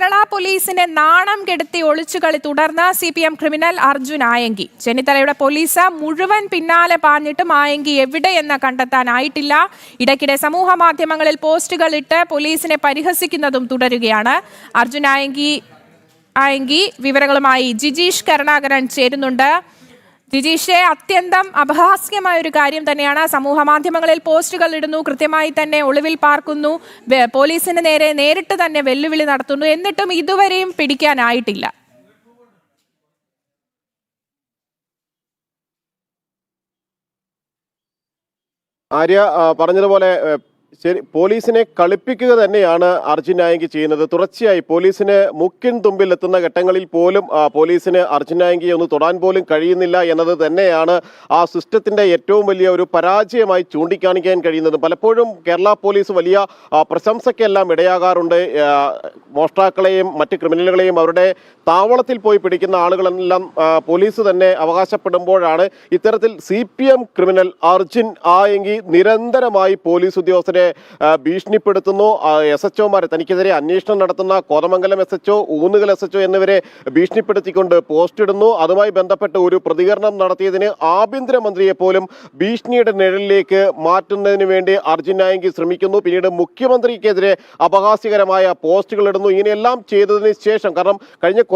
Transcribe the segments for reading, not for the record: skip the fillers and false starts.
കേരള പോലീസിനെ നാണം കെടുത്തി ഒളിച്ചുകളി തുടർന്ന് CPM ക്രിമിനൽ അർജുൻ ആയങ്കി. ചെന്നിത്തലയുടെ പോലീസ് മുഴുവൻ പിന്നാലെ പാഞ്ഞിട്ടും ആയങ്കി എവിടെയെന്ന് കണ്ടെത്താനായിട്ടില്ല. ഇടയ്ക്കിടെ സമൂഹ മാധ്യമങ്ങളിൽ പോസ്റ്റുകൾ ഇട്ട് പോലീസിനെ പരിഹസിക്കുന്നതും തുടരുകയാണ്. അർജുൻ ആയങ്കി വിവരങ്ങളുമായി ജിജീഷ് കരുണാകരൻ ചേരുന്നുണ്ട്. ജിജീഷെ, അത്യന്തം അപഹാസ്യമായ ഒരു കാര്യം തന്നെയാണ്. സമൂഹ മാധ്യമങ്ങളിൽ പോസ്റ്റുകൾ ഇടുന്നു, കൃത്യമായി തന്നെ ഒളിവിൽ പാർക്കുന്നു, പോലീസിന് നേരെ നേരിട്ട് തന്നെ വെല്ലുവിളി നടത്തുന്നു, എന്നിട്ടും ഇതുവരെയും പിടിക്കാനായിട്ടില്ല. ആര്യ പറഞ്ഞതുപോലെ ശരി, പോലീസിനെ കളിപ്പിക്കുക തന്നെയാണ് അർജുൻ ആയങ്കി ചെയ്യുന്നത്. തുടർച്ചയായി പോലീസിന് മുക്കിൻ തുമ്പിൽ എത്തുന്ന ഘട്ടങ്ങളിൽ പോലും പോലീസിന് അർജുൻ ആയങ്കിയെ ഒന്ന് തൊടാൻ പോലും കഴിയുന്നില്ല എന്നത് തന്നെയാണ് ആ സിസ്റ്റത്തിന്റെ ഏറ്റവും വലിയ ഒരു പരാജയമായി ചൂണ്ടിക്കാണിക്കാൻ കഴിയുന്നത്. പലപ്പോഴും കേരള പോലീസ് വലിയ പ്രശംസയ്ക്കെല്ലാം ഇടയാകാറുണ്ട്. മോഷ്ടാക്കളെയും മറ്റ് ക്രിമിനലുകളെയും അവരുടെ താവളത്തിൽ പോയി പിടിക്കുന്ന ആളുകളെല്ലാം പോലീസ് തന്നെ അവകാശപ്പെടുമ്പോഴാണ് ഇത്തരത്തിൽ CPM ക്രിമിനൽ അർജുൻ ആയങ്കി നിരന്തരമായി പോലീസ് ഉദ്യോഗസ്ഥരെ ഭീഷണിപ്പെടുത്തുന്നു. SHOമാരെ, തനിക്കെതിരെ അന്വേഷണം നടത്തുന്ന കോതമംഗലം SHO, ഊന്നുകൽ SHO എന്നിവരെ ഭീഷണിപ്പെടുത്തിക്കൊണ്ട് പോസ്റ്റ് ഇടുന്നു. അതുമായി ബന്ധപ്പെട്ട് ഒരു പ്രതികരണം നടത്തിയതിന് ആഭ്യന്തരമന്ത്രിയെ പോലും ഭീഷണിയുടെ നിഴലിലേക്ക് മാറ്റുന്നതിന് വേണ്ടി അർജുൻ ആയങ്കി ശ്രമിക്കുന്നു. പിന്നീട് മുഖ്യമന്ത്രിക്കെതിരെ അപഹാസ്യകരമായ പോസ്റ്റുകൾ ഇടുന്നു. ഇങ്ങനെയെല്ലാം ചെയ്തതിന് ശേഷം, കാരണം കഴിഞ്ഞ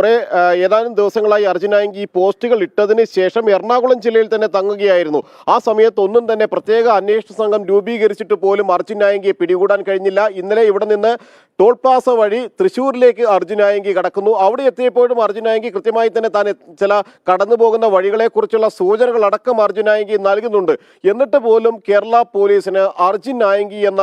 ഏതാനും ദിവസങ്ങളായി അർജുൻ ആയങ്കി പോസ്റ്റുകൾ ഇട്ടതിന് ശേഷം എറണാകുളം ജില്ലയിൽ തന്നെ തങ്ങുകയായിരുന്നു. ആ സമയത്ത് ഒന്നും തന്നെ പ്രത്യേക അന്വേഷണ സംഘം രൂപീകരിച്ചിട്ട് പോലും അർജുൻ ആയങ്കിയെ പിടികൂടാൻ കഴിഞ്ഞില്ല. ഇന്നലെ ഇവിടെ നിന്ന് ടോൾ പ്ലാസ വഴി തൃശ്ശൂരിലേക്ക് അർജുൻ ആയങ്കി കടക്കുന്നു. അവിടെ എത്തിയപ്പോഴും അർജുൻ ആയങ്കി കൃത്യമായി തന്നെ താൻ ചില കടന്നു പോകുന്ന വഴികളെക്കുറിച്ചുള്ള സൂചനകൾ അടക്കം അർജുൻ ആയങ്കി നൽകുന്നുണ്ട്. എന്നിട്ട് പോലും കേരള പോലീസിന് അർജുൻ ആയങ്കി എന്ന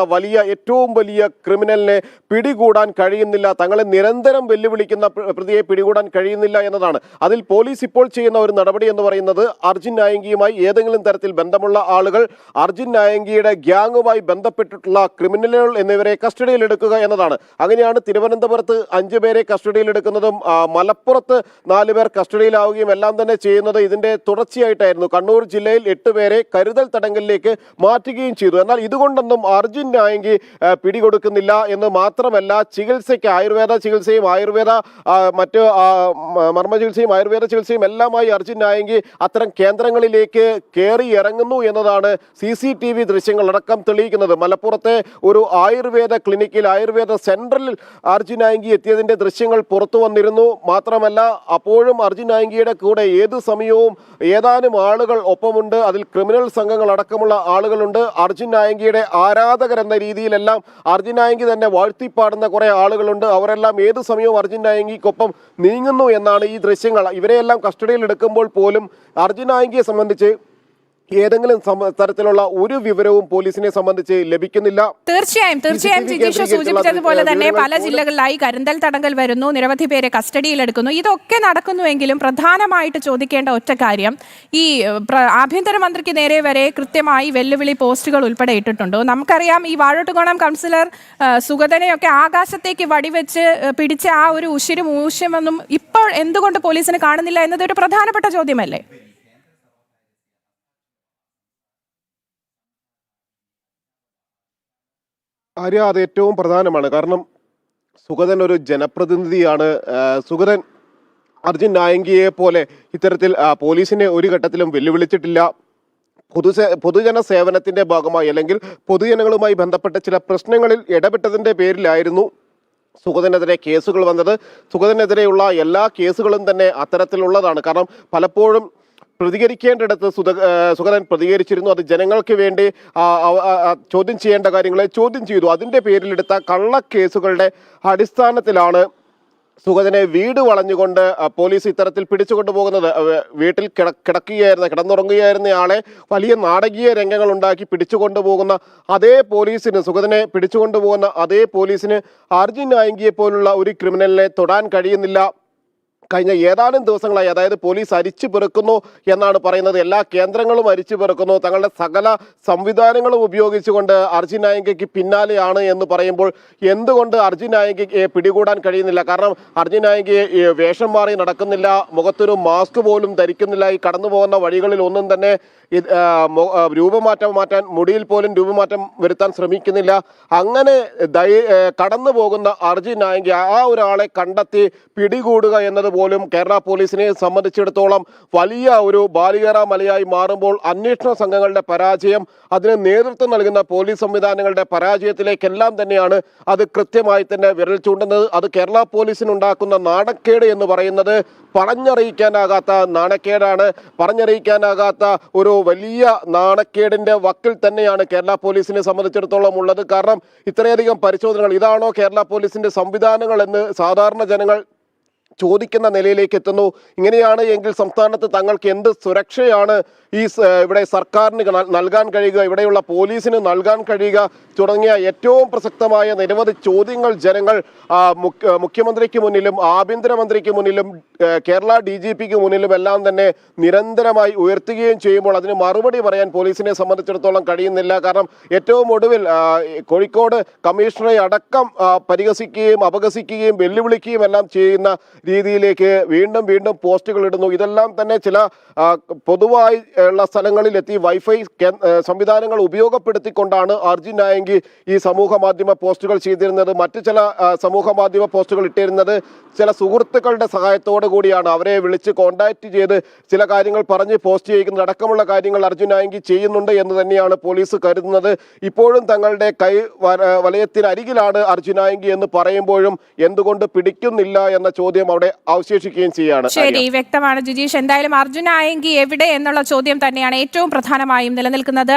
ഏറ്റവും വലിയ ക്രിമിനലിനെ പിടികൂടാൻ കഴിയുന്നില്ല. തങ്ങളെ നിരന്തരം വെല്ലുവിളിക്കുന്ന പ്രതിയെ പിടികൂടാൻ കഴിയുന്നില്ല എന്നതാണ്. അതിൽ പോലീസ് ഇപ്പോൾ ചെയ്യുന്ന ഒരു നടപടി എന്ന് പറയുന്നത് അർജുൻ ആയങ്കിയുമായി ഏതെങ്കിലും തരത്തിൽ ബന്ധമുള്ള ആളുകൾ, അർജുൻ ആയങ്കിയുടെ ഗ്യാങ്ങുമായി ബന്ധപ്പെട്ടിട്ടുള്ള ക്രിമിനലുകൾ എന്നിവരെ കസ്റ്റഡിയിലെടുക്കുക എന്നതാണ്. അങ്ങനെയാണ് തിരുവനന്തപുരത്ത് 5 പേരെ കസ്റ്റഡിയിലെടുക്കുന്നതും മലപ്പുറത്ത് 4 പേർ കസ്റ്റഡിയിലാവുകയും എല്ലാം തന്നെ ചെയ്യുന്നത് ഇതിന്റെ തുടർച്ചയായിട്ടായിരുന്നു. കണ്ണൂർ ജില്ലയിൽ 8 പേരെ കരുതൽ തടങ്കലിലേക്ക് മാറ്റുകയും ചെയ്തു. എന്നാൽ ഇതുകൊണ്ടൊന്നും അർജുൻ ആയങ്കി പിടികൊടുക്കുന്നില്ല എന്ന് മാത്രമല്ല, ചികിത്സയ്ക്ക് ആയുർവേദ ചികിത്സയും മറ്റ് മർമ്മ ചികിത്സയും ആയുർവേദ ചികിത്സയും എല്ലാമായി അർജുൻ ആയങ്കി അത്തരം കേന്ദ്രങ്ങളിലേക്ക് കയറി ഇറങ്ങുന്നു എന്നതാണ് CCTV ദൃശ്യങ്ങളടക്കം തെളിയിക്കുന്നത്. മലപ്പുറത്തെ ഒരു ആയുർവേദ ക്ലിനിക്കിൽ, ആയുർവേദ സെന്ററിൽ അർജുൻ ആയങ്കി എത്തിയതിന്റെ ദൃശ്യങ്ങൾ പുറത്തു വന്നിരുന്നു. മാത്രമല്ല, അപ്പോഴും അർജുൻ ആയങ്കിയുടെ കൂടെ ഏത് സമയവും ഏതാനും ആളുകൾ ഒപ്പമുണ്ട്. അതിൽ ക്രിമിനൽ സംഘങ്ങൾ അടക്കമുള്ള ആളുകളുണ്ട്. അർജുൻ ആയങ്കിയുടെ ആരാധകരെന്ന രീതിയിലെല്ലാം അർജുൻ ആയങ്കി തന്നെ വാഴ്ത്തിപ്പാടുന്ന കുറെ ആളുകളുണ്ട്. അവരെല്ലാം ഏത് സമയവും അർജുൻ ആയങ്കിക്കൊപ്പം നീങ്ങുന്നു എന്നാണ് ഈ ദൃശ്യങ്ങൾ. ഇവരെയെല്ലാം കസ്റ്റഡിയിൽ എടുക്കുമ്പോൾ പോലും അർജുൻ ആയങ്കിയെ സംബന്ധിച്ച് ഏതെങ്കിലും തരത്തിലുള്ള ഒരു വിവരവും പോലീസിനെ സംബന്ധിച്ച് ലഭിക്കുന്നില്ല. തീർച്ചയായും ജിജീഷ് സൂചിപ്പിച്ചതുപോലെ തന്നെ പല ജില്ലകളിലായി കരുതൽ തടങ്കൽ വരുന്നു, നിരവധി പേരെ കസ്റ്റഡിയിലെടുക്കുന്നു. ഇതൊക്കെ നടക്കുന്നുവെങ്കിലും പ്രധാനമായിട്ട് ചോദിക്കേണ്ട ഒറ്റ കാര്യം, ഈ ആഭ്യന്തരമന്ത്രിക്ക് നേരെ വരെ കൃത്യമായി വെല്ലുവിളി പോസ്റ്റുകൾ ഉൾപ്പെടെ ഇട്ടിട്ടുണ്ടോ? നമുക്കറിയാം, ഈ വാഴോട്ടുകോണം കൗൺസിലർ സുഗതനെയൊക്കെ ആകാശത്തേക്ക് വടിവെച്ച് പിടിച്ച ആ ഒരു ഊഷ്യമൊന്നും ഇപ്പോൾ എന്തുകൊണ്ട് പോലീസിന് കാണുന്നില്ല എന്നത് ഒരു പ്രധാനപ്പെട്ട ചോദ്യമല്ലേ? ആര്യ, അത് ഏറ്റവും പ്രധാനമാണ്. കാരണം സുഗതൻ ഒരു ജനപ്രതിനിധിയാണ്. സുഗതൻ അർജുൻ ആയങ്കിയെ പോലെ ഇത്തരത്തിൽ പോലീസിനെ ഒരു ഘട്ടത്തിലും വെല്ലുവിളിച്ചിട്ടില്ല. പൊതുജന സേവനത്തിന്റെ ഭാഗമായി അല്ലെങ്കിൽ പൊതുജനങ്ങളുമായി ബന്ധപ്പെട്ട ചില പ്രശ്നങ്ങളിൽ ഇടപെട്ടതിന്റെ പേരിലായിരുന്നു സുഗതനെതിരെ കേസുകൾ വന്നത്. സുഗതനെതിരെയുള്ള എല്ലാ കേസുകളും തന്നെ അത്തരത്തിലുള്ളതാണ്. കാരണം പലപ്പോഴും പ്രതികരിക്കേണ്ടിടത്ത് സുഗതൻ പ്രതികരിച്ചിരുന്നു. അത് ജനങ്ങൾക്ക് വേണ്ടി ചോദ്യം ചെയ്യേണ്ട കാര്യങ്ങളെ ചോദ്യം ചെയ്തു. അതിൻ്റെ പേരിലെടുത്ത കള്ളക്കേസുകളുടെ അടിസ്ഥാനത്തിലാണ് സുഗതനെ വീട് വളഞ്ഞുകൊണ്ട് പോലീസ് ഇത്തരത്തിൽ പിടിച്ചുകൊണ്ടുപോകുന്നത്. വീട്ടിൽ കിടന്നുറങ്ങുകയായിരുന്നയാളെ വലിയ നാടകീയ രംഗങ്ങൾ ഉണ്ടാക്കി പിടിച്ചുകൊണ്ടുപോകുന്ന അതേ പോലീസിന്, സുഗതനെ പിടിച്ചുകൊണ്ടുപോകുന്ന അതേ പോലീസിന് അർജുൻ ആയങ്കിയെ പോലുള്ള ഒരു ക്രിമിനലിനെ തൊടാൻ കഴിയുന്നില്ല. കഴിഞ്ഞ ഏതാനും ദിവസങ്ങളായി, അതായത് പോലീസ് അരിച്ചു പെറുക്കുന്നു എന്നാണ് പറയുന്നത്. എല്ലാ കേന്ദ്രങ്ങളും അരിച്ചു പെറുക്കുന്നു, തങ്ങളുടെ സകല സംവിധാനങ്ങളും ഉപയോഗിച്ചുകൊണ്ട് അർജുൻ ആയങ്കിക്ക് പിന്നാലെയാണ് എന്ന് പറയുമ്പോൾ എന്തുകൊണ്ട് അർജുൻ ആയങ്കിയെ പിടികൂടാൻ കഴിയുന്നില്ല? കാരണം അർജുൻ ആയങ്കിയെ വേഷം മാറി നടക്കുന്നില്ല, മുഖത്തൊരു മാസ്ക് പോലും ധരിക്കുന്നില്ല. ഈ കടന്നു പോകുന്ന വഴികളിൽ ഒന്നും തന്നെ രൂപമാറ്റം മാറ്റാൻ മുടിയിൽ പോലും രൂപമാറ്റം വരുത്താൻ ശ്രമിക്കുന്നില്ല. അങ്ങനെ കടന്നു പോകുന്ന അർജുൻ ആയെങ്കിൽ ആ ഒരാളെ കണ്ടെത്തി പിടികൂടുക എന്നത് പോലും കേരള പോലീസിനെ സംബന്ധിച്ചിടത്തോളം വലിയ ഒരു ബാലികേറ മലയായി മാറുമ്പോൾ അന്വേഷണ സംഘങ്ങളുടെ പരാജയം, അതിന് നേതൃത്വം നൽകുന്ന പോലീസ് സംവിധാനങ്ങളുടെ പരാജയത്തിലേക്കെല്ലാം തന്നെയാണ് അത് കൃത്യമായി തന്നെ വിരൽ ചൂണ്ടുന്നത്. അത് കേരള പോലീസിനുണ്ടാക്കുന്ന നാണക്കേട് എന്ന് പറയുന്നത് പറഞ്ഞറിയിക്കാനാകാത്ത നാണക്കേടാണ്. പറഞ്ഞറിയിക്കാനാകാത്ത ഒരു വലിയ നാണക്കേടിന്റെ വക്കിൽ തന്നെയാണ് കേരള പോലീസിനെ സംബന്ധിച്ചിടത്തോളം ഉള്ളത്. കാരണം ഇത്രയധികം പരിശോധനകൾ, ഇതാണോ കേരള പോലീസിന്റെ സംവിധാനങ്ങൾ എന്ന് സാധാരണ ജനങ്ങൾ ചോദിക്കുന്ന നിലയിലേക്ക് എത്തുന്നു. ഇങ്ങനെയാണ് എങ്കിൽ സംസ്ഥാനത്ത് തങ്ങൾക്ക് എന്ത് സുരക്ഷയാണ് ഇവിടെ സർക്കാരിന് നൽകാൻ കഴിയുക, ഇവിടെയുള്ള പോലീസിന് നൽകാൻ കഴിയുക തുടങ്ങിയ ഏറ്റവും പ്രസക്തമായ നിരവധി ചോദ്യങ്ങൾ ജനങ്ങൾ മുഖ്യമന്ത്രിക്ക് മുന്നിലും ആഭ്യന്തരമന്ത്രിക്ക് മുന്നിലും കേരള DGPക്ക് മുന്നിലും എല്ലാം തന്നെ നിരന്തരമായി ഉയർത്തുകയും ചെയ്യുമ്പോൾ അതിന് മറുപടി പറയാൻ പോലീസിനെ സംബന്ധിച്ചിടത്തോളം കഴിയുന്നില്ല. കാരണം ഏറ്റവും ഒടുവിൽ കോഴിക്കോട് കമ്മീഷണറെ അടക്കം പരിഹസിക്കുകയും അപഹസിക്കുകയും വെല്ലുവിളിക്കുകയും എല്ലാം ചെയ്യുന്ന രീതിയിലേക്ക് വീണ്ടും വീണ്ടും പോസ്റ്റുകൾ ഇടുന്നു. ഇതെല്ലാം തന്നെ ചില പൊതുവായി ഉള്ള സ്ഥലങ്ങളിൽ എത്തി വൈഫൈ സംവിധാനങ്ങൾ ഉപയോഗപ്പെടുത്തിക്കൊണ്ടാണ് അർജുൻ നായങ്കി ഈ സമൂഹ മാധ്യമ പോസ്റ്റുകൾ ചെയ്തിരുന്നത്. മറ്റു ചില സമൂഹ മാധ്യമ പോസ്റ്റുകൾ ഇട്ടിരുന്നത് ചില സുഹൃത്തുക്കളുടെ സഹായത്തോടു കൂടിയാണ്. അവരെ വിളിച്ച് കോണ്ടാക്ട് ചെയ്ത് ചില കാര്യങ്ങൾ പറഞ്ഞ് പോസ്റ്റ് ചെയ്യുന്നത് അടക്കമുള്ള കാര്യങ്ങൾ അർജുൻ നായങ്കി ചെയ്യുന്നുണ്ട് എന്ന് തന്നെയാണ് പോലീസ് കരുതുന്നത്. ഇപ്പോഴും തങ്ങളുടെ കൈ വലയത്തിനരികിലാണ് അർജുൻ നായങ്കി എന്ന് പറയുമ്പോഴും എന്തുകൊണ്ട് പിടിക്കുന്നില്ല എന്ന ചോദ്യം അവിടെ അവശേഷിക്കുകയും ചെയ്യാണ്. ശരി, വ്യക്തമാണ് ജിജീഷ്. എന്തായാലും അർജുൻ നായങ്കി എവിടെ എന്നുള്ള ചോദ്യം തന്നെയാണ് ഏറ്റവും പ്രധാനമായും നിലനിൽക്കുന്നത്.